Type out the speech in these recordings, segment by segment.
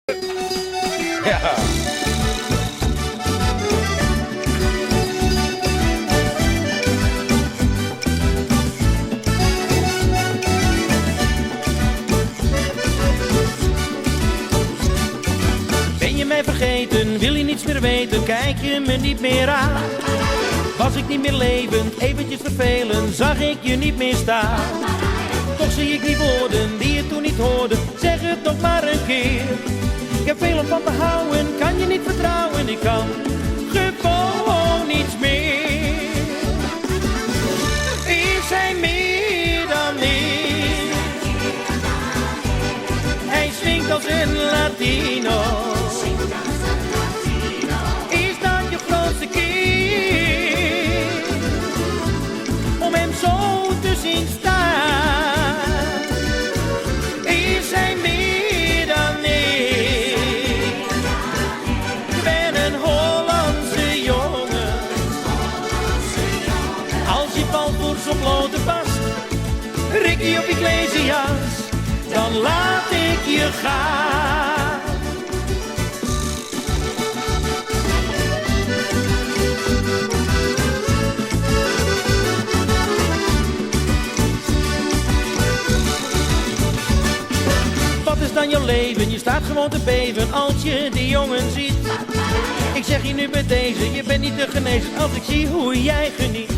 Ja. Ben je mij vergeten, wil je niets meer weten, kijk je me niet meer aan. Was ik niet meer levend, eventjes vervelend, zag ik je niet meer staan. Toch zie ik die woorden die je toen niet hoorde, zeg het nog maar een keer. Ik heb veel om van te houden, kan je niet vertrouwen, ik kan gewoon niets meer. Is hij meer dan meer? Hij swingt als een Latino. Is dat je grootste keer? Om hem zo te zien staan. Is hij meer dan meer? Ik ben een Hollandse jongen. Als je valt voor zo'n blote past, Ricky of Iglesias, dan laat ik je gaan. Wat is dan jouw leven? Je staat gewoon te beven als je die jongen ziet. Ik zeg je nu bij deze, je bent niet te genezen als ik zie hoe jij geniet.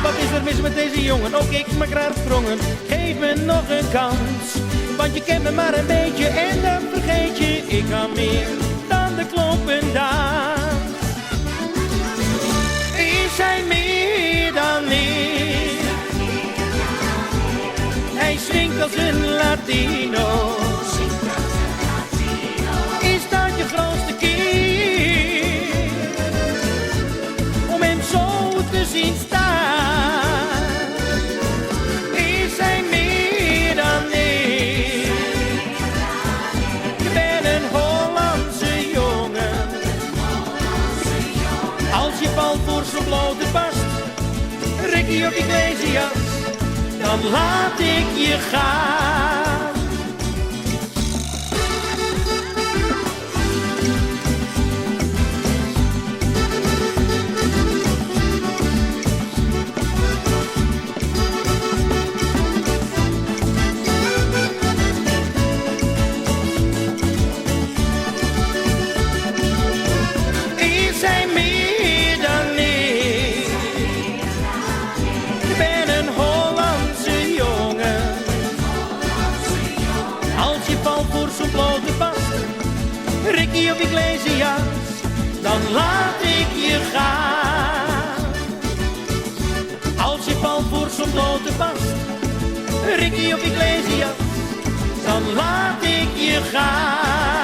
Wat is er mis met deze jongen? Ook ik maak raar sprongen. Geef me nog een kans, want je kent me maar een beetje en dan vergeet je, ik kan meer dan de kloppen dans. Is hij meer dan meer? Hij swingt als een Latino. Is dat je grootste keer? Om hem zo te zien staan. Is hij meer dan meer? Ik ben een Hollandse jongen. Als je valt voor zo'n blote past, Ricky of Iglesias, dan laat ik je gaan. Is hij meer dan meer? Ik ben een Hollandse jongen. Als je valt voor zo'n blote past, Ricky of Iglesias, dan laat ik je gaan. Als je valt voor zo'n blote past, Ricky of Iglesias, dan laat ik je gaan.